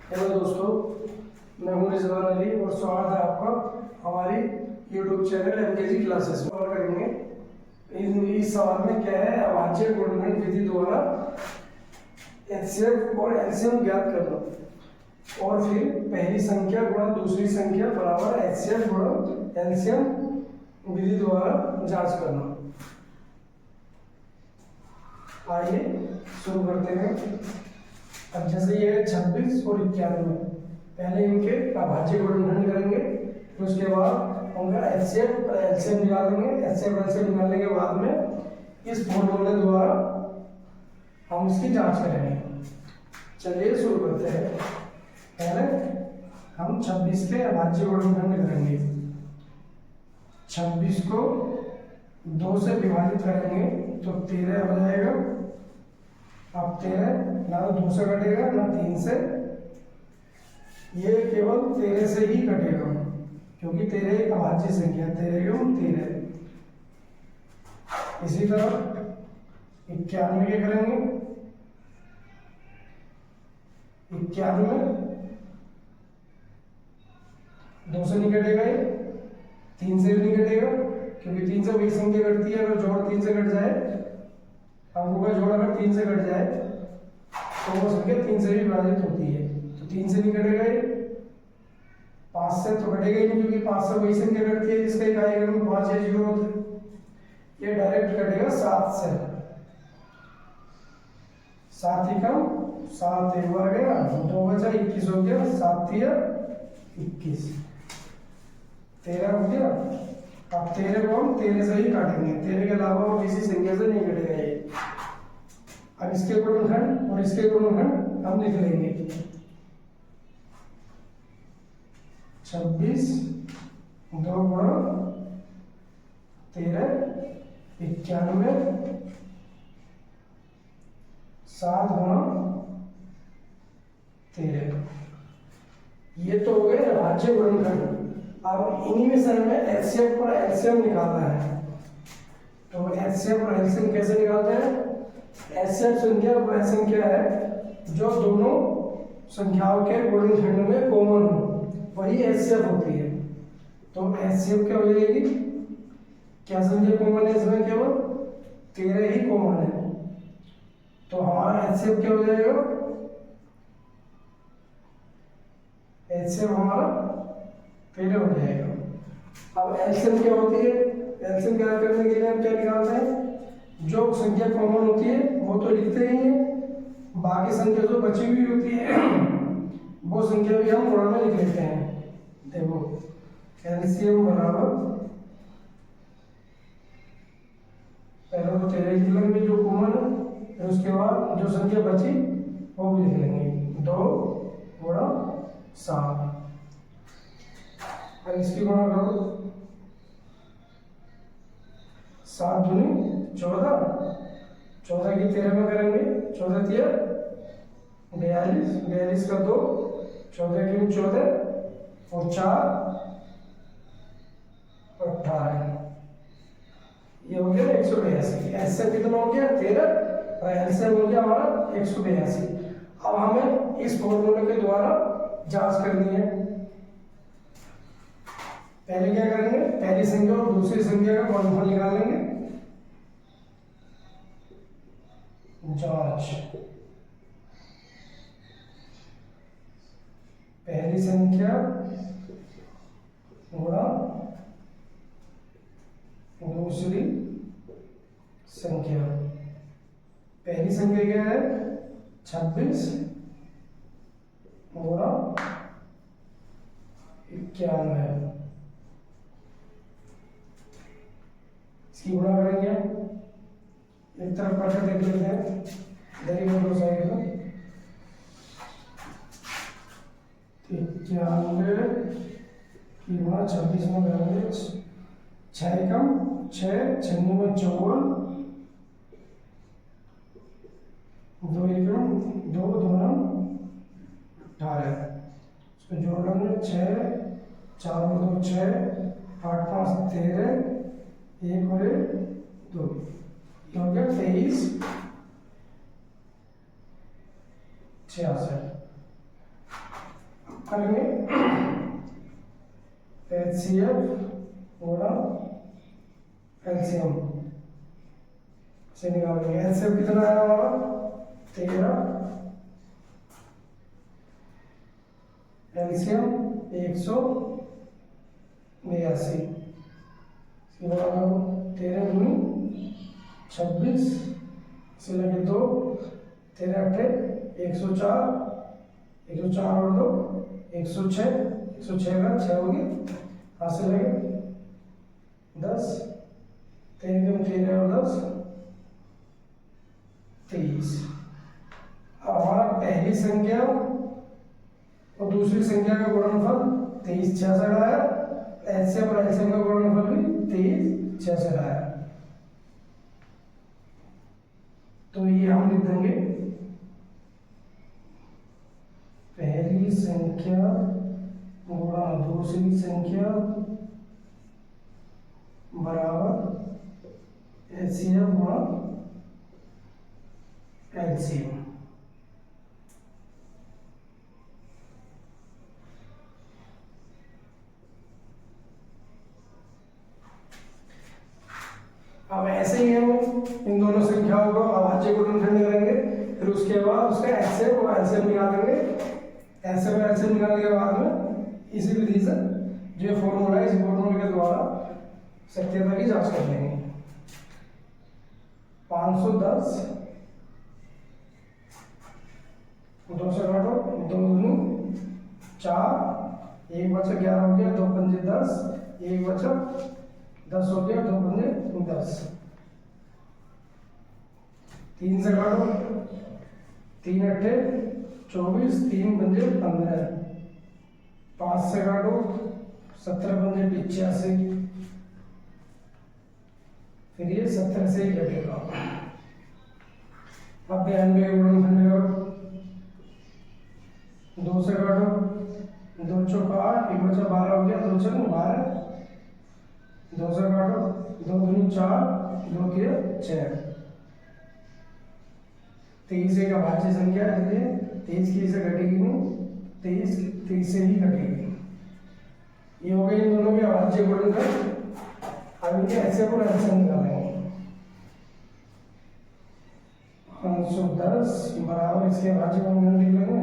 Hello दोस्तों, मैं हूं रिजवान अली और स्वागत है आपका हमारी यूट्यूब चैनल एमकेजी क्लासेस में। सवाल करेंगे इस सवाल में क्या है, अभाज्य गुणनखंड विधि द्वारा एचसीएफ और एलसीएम ज्ञात करना और फिर पहली संख्या गुणा दूसरी संख्या बराबर एचसीएफ गुणा एलसीएम विधि द्वारा जांच करना। आइए शुरू करते हैं। अब जैसे ये है 26 और 91, पहले इनके अभाज्य गुणनखंड करेंगे, फिर उसके बाद उनका एचसीएफ और एलसीएम निकालेंगे। एचसीएफ और एलसीएम निकालने के बाद में इस फॉर्मूले द्वारा हम इसकी जांच करेंगे। चलिए शुरू करते हैं। पहले हम 26 के अभाज्य गुणनखंड करेंगे। 26 को 2 से विभाजित करेंगे तो 13 हो जाएगा। अब 13 ना तो 2 से कटेगा ना 3 से, ये केवल 13 से ही कटेगा क्योंकि 13 एक अभाज्य संख्या, 13 क्यों 13। इसी तरह 91 के करेंगे। 91 2 से नहीं कटेगा, ये 3 से भी नहीं कटेगा क्योंकि 3 से वही संख्या कटती है। अगर जोड़ 3 से कट जाए, अंकों का जोड़ अगर 3 से कट जाए तो वो संख्या 3 से भी विभाजित होती है। तो 3 से नहीं कटेगा, ये 5 से तो कटेगा ही नहीं क्योंकि 5 से वही संख्या कटती है जिसका एक आएगा 5 या 0 होता है। ये डायरेक्ट कटेगा 7 से। 7 ही कम 7 एक बार गया, 2 बचा, 21 हो गया। 7 3 21, 13 हो गया। अब 13 को हम 13 से ही काटेंगे, 13 के अलावा और किसी संख्या से नहीं कटेगा ये। अब इसके गुणनखंड और इसके गुणनखंड हम लिख लेंगे। 26 2 गुणा 13 91, 7 गुणा 13। ये तो हो गए अभाज्य गुणनखंड। अब इन्हीं में से हमें एचसीएफ और एलसीएम निकालना है। तो एचसीएफ और एलसीएम कैसे निकालते हैं? एचसीएफ संख्या वह संख्या है जो दोनों संख्याओं के गुणनखंड में कॉमन हो, वही एचसीएफ होती है। तो एचसीएफ क्या हो जाएगी? क्या संख्या कॉमन है इसमें? केवल 13 ही कॉमन है। तो हमारा एचसीएफ क्या हो जाएगा? एचसीएफ हमारा 13 हो जाएगा। अब एलसीएम क्या होती है? एलसीएम क्या करने के लिए हम क्या निकालते हैं? जो संख्या कॉमन होती है वो तो लिखते ही हैं, बाकी संख्या जो बची हुई होती है वो संख्या भी हम गुणा में लिख लेते हैं। देखो एलसीएम बराबर पहले तो 13 लिख लेंगे जो कॉमन है, फिर उसके बाद जो संख्या बची वो भी लिख लेंगे। 2 गुणा 7। अब इसकी गुणा करो। 7 दूनी 14, 14 की 13 में करेंगे। 14 3 42, 42 का 2, 14 की 14 और 4 18। ये हो गया 182। एचसीएफ कितना हो गया? 13 और एलसीएम हो गया हमारा 182। अब हमें इस फॉर्मूले के द्वारा जांच करनी है। पहले क्या करेंगे? पहली संख्या और दूसरी संख्या का गुणनफल निकाल लेंगे। जांच पहली संख्या गुणा दूसरी संख्या। पहली संख्या क्या है? 26 गुणा 91। इसकी गुणा करेंगे। एक तरफ करके देख लेते हैं, इधर ही दोनों साइड में। 91 की गुणा 26 में करेंगे। 6 कम 6, 6 में 54, 2 एकम 2 2 18। इसको जोड़ लेंगे। 6 4 2 6, 8 5 13, 1 और 2 हो गया 23 66। करेंगे HCF गुणा LCM से निकालेंगे। LCM कितना आया हमारा 13, LCM 182, गुणा करो 13 दूनी 26 से लगे 2, 13 अट्ठे 104, 104 और 2 106, 106 का 6 होगी, हाथ से लगे 10, 13 और 10 23। अब हमारा पहली संख्या और दूसरी संख्या का गुणनफल 23 66 आया, एचसीएफ और एलसीएम का गुणनफल भी 23 66 आया। तो ये हम लिख देंगे पहली संख्या गुणा दूसरी संख्या बराबर एचसीएफ गुणा एलसीएम। अब ऐसे ही हम इन दोनों संख्याओं को अभाज्य गुणनखंड करेंगे, फिर उसके बाद उसका एचसीएफ और एलसीएम निकाल देंगे। एचसीएफ और एलसीएम निकालने के बाद में इसी विधि से जो फॉर्मूला है इस फॉर्मूले के द्वारा सत्यता की जांच कर लेंगे। 510 2 से काटो, 2 दूनी 4, 1 बचा 11 हो गया, 2 पंजे 10, 1 बचा 10 हो गया, 2 पंजे 10, 3 से काटो, 3 अट्ठे 24, 3 पंजे 15, 5 से काटो 17 पंजे 85, फिर ये 17 से ही कटेगा। अब 92 का गुणनखंड करो, 2 से काटो, 2 चौका 8, 1 बचा 12 हो गया, 2 चौक 12, 2 से काटो, 2 दूनी 4, 2 के 6, 23 एक अभाज्य संख्या है इसलिए 23 की से घटेगी नहीं, 23 से ही घटेगी। ये हो गई इन दोनों के अभाज्य गुणनखंड। अब इनके एचसीएफ और एलसीएम निकालेंगे। 510 बराबर इसके अभाज्य गुणनखंड लिख लेंगे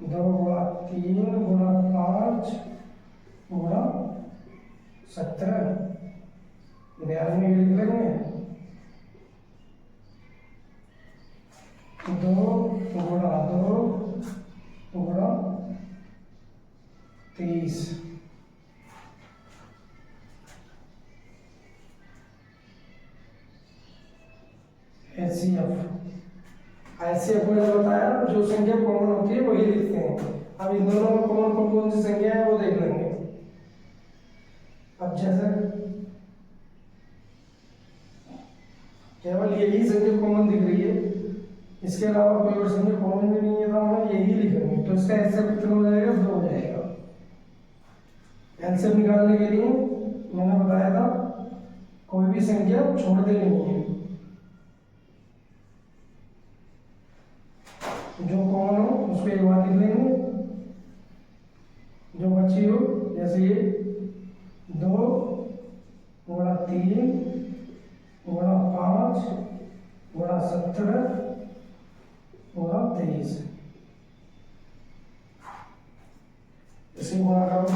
2 गुणा 3 गुणा 5 गुणा 17, 92 लिख लेंगे 2 गुणा 2 गुणा 23, एचसीएफ में जो बताया जो संख्या कॉमन होती है वही लिखते हैं। अब इन दोनों में कॉमन कौन सी संख्या है वो देख लेंगे। अब जैसे केवल यही संख्या कॉमन दिख रही है, इसके अलावा कोई और संख्या कॉमन भी नहीं है, तो हम यही लिखेंगे। तो इसका एचसीएफ कितना हो जाएगा 2 हो जाएगा। एलसीएम निकालने के लिए मैंने बताया था कोई भी संख्या छोड़ते नहीं है, जो कॉमन हो उसको एक बार लिख लेंगे, जो बची हो जैसे ये 2 गुणा 3 गुणा 5 गुणा 17 गुणा 23, इसे गुणा करो,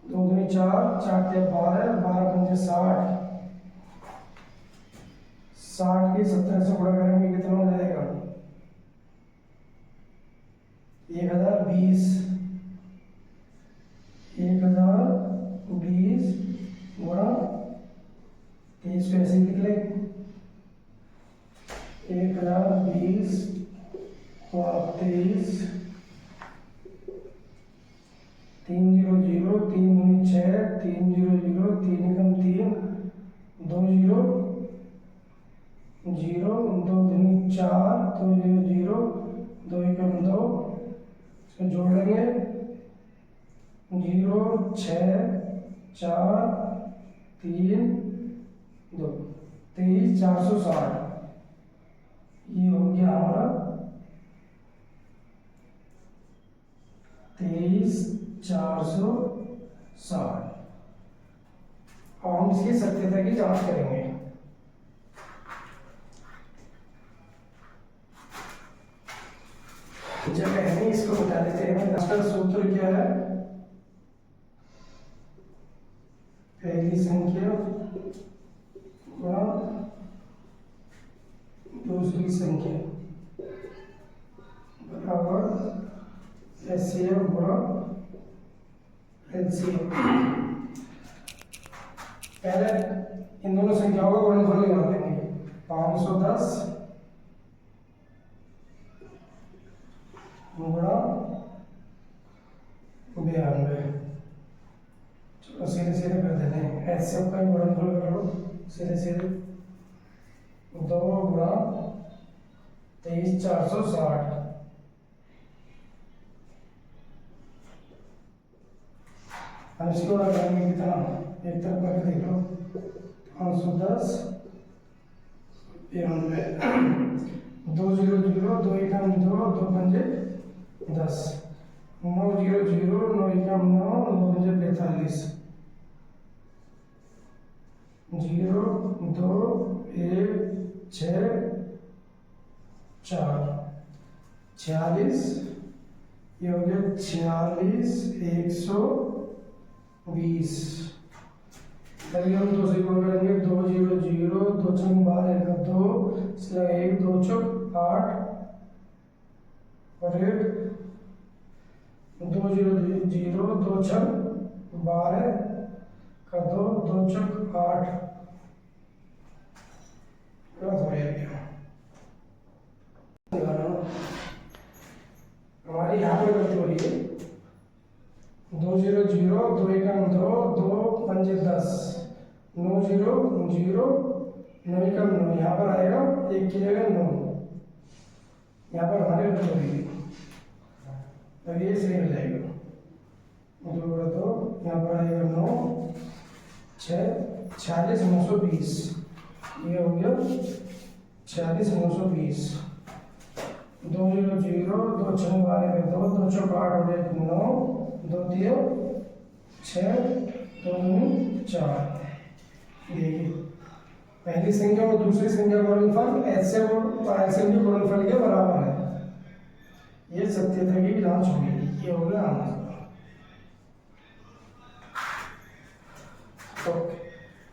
2 दूनी 4, 4 ते 12, 12 पंजे 60, 60 की 17 से गुणा करेंगे कितना हो जाएगा 1020, 1020 गुणा 23 को ऐसे लिख लें 1020 गुणा 23, 3 0 0, 3 दूनी 6, 3 0 0, 3 एकम 3, 2 0 0, 2 दूनी 4, 2 0 0, 2 एकम 2, इसको जोड़ लेंगे 0 6 4 3 2, 23 460। ये हो गया हमारा 23,460। अब हम इसकी सत्यता की जांच करेंगे। जगह है नहीं, इसको बता देते हैं। इसका सूत्र क्या है? पहली संख्या गुणा दूसरी संख्या बराबर एचसीएफ गुणा एलसीएम। पहले इन दोनों संख्याओं का गुणनफल निकाल देंगे। 510 गुणा 92। चलो सीधे सीधे कर देते हैं। एचसीएफ का गुणनफल कर लो सीधे सीधे। 2 गुणा 23,460। हम इसको लगाएंगे कितना? एक तरफ करके देख लो। 510 92। 2 0 0 2 एकम 2 2 पंजे 10। 9 0 0 9 एकम 9 9 पंजे 45। 0 2 1 6 4 46। ये हो गया 46 120। अभी हम 2 से गुणा करेंगे। 2 0 0 2 छंग 12 2 1 2 चौक 8 और 1 2 0 0 2 छंग 12 का 2 2 चौक 8 गलत हो गया। हमारी यहाँ पे गलती हो रही है। 2 0 0 2 एकम 2 2 पंजे 10। 9 0 0 9 एकम 9। यहाँ पर आएगा 1 की जगह 9। यहाँ पर हमारे गलती हो रही है। अब ये सही हो जाएगा। 2 यहाँ पर आएगा 9 6 46 920। ये हो गया 46 920। 2 0 0 2 छंग 12 में 2 2 चौक 8 और 1 9 2 दिया 6 2 4। देखिए पहली संख्या और दूसरी संख्या का गुणनफल एचसीएफ और एलसीएम के गुणनफल के बराबर है। ये सत्यता की जांच होगी। ये हो गया आंसर। ओके,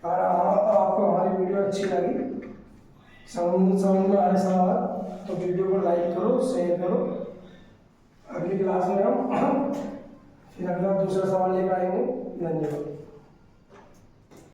और आपको हमारी वीडियो अच्छी लगी, समझ में आए सवाल, तो वीडियो को लाइक करो, शेयर करो। अगली क्लास में हम फिर अगला दूसरा सवाल लेकर आएंगे। धन्यवाद।